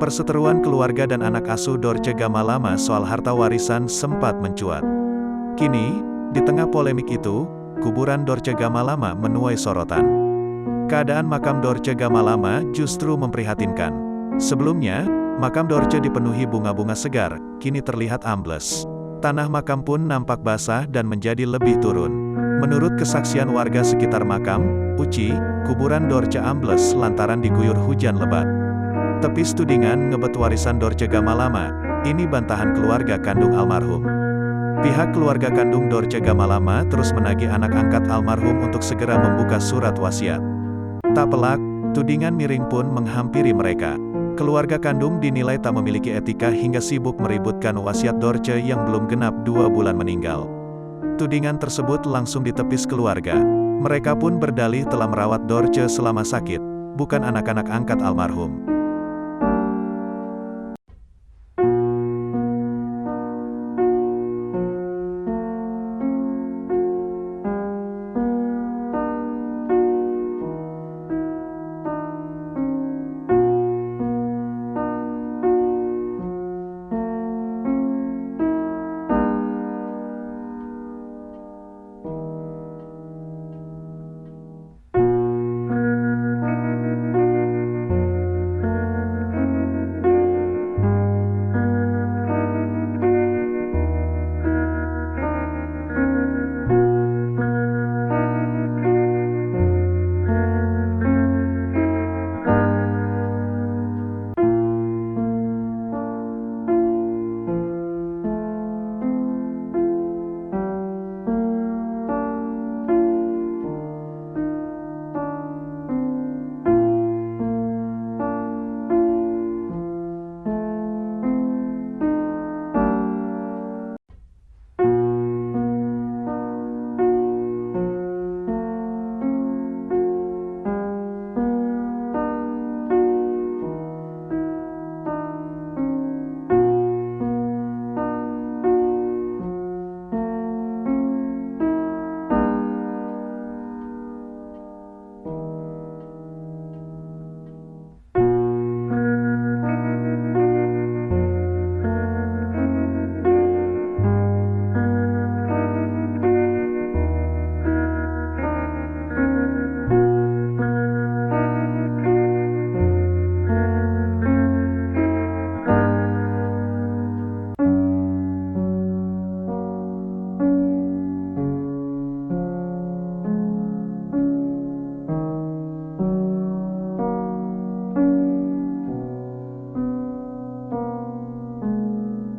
Perseteruan keluarga dan anak asuh Dorce Gamalama soal harta warisan sempat mencuat. Kini, di tengah polemik itu, kuburan Dorce Gamalama menuai sorotan. Keadaan makam Dorce Gamalama justru memprihatinkan. Sebelumnya, makam Dorce dipenuhi bunga-bunga segar, kini terlihat ambles. Tanah makam pun nampak basah dan menjadi lebih turun. Menurut kesaksian warga sekitar makam, Uci, kuburan Dorce ambles lantaran diguyur hujan lebat. Tepis tudingan ngebet warisan Dorce Gamalama, ini bantahan keluarga kandung almarhum. Pihak keluarga kandung Dorce Gamalama terus menagih anak angkat almarhum untuk segera membuka surat wasiat. Tak pelak, tudingan miring pun menghampiri mereka. Keluarga kandung dinilai tak memiliki etika hingga sibuk meributkan wasiat Dorce yang belum genap 2 bulan meninggal. Tudingan tersebut langsung ditepis keluarga. Mereka pun berdalih telah merawat Dorce selama sakit, bukan anak-anak angkat almarhum.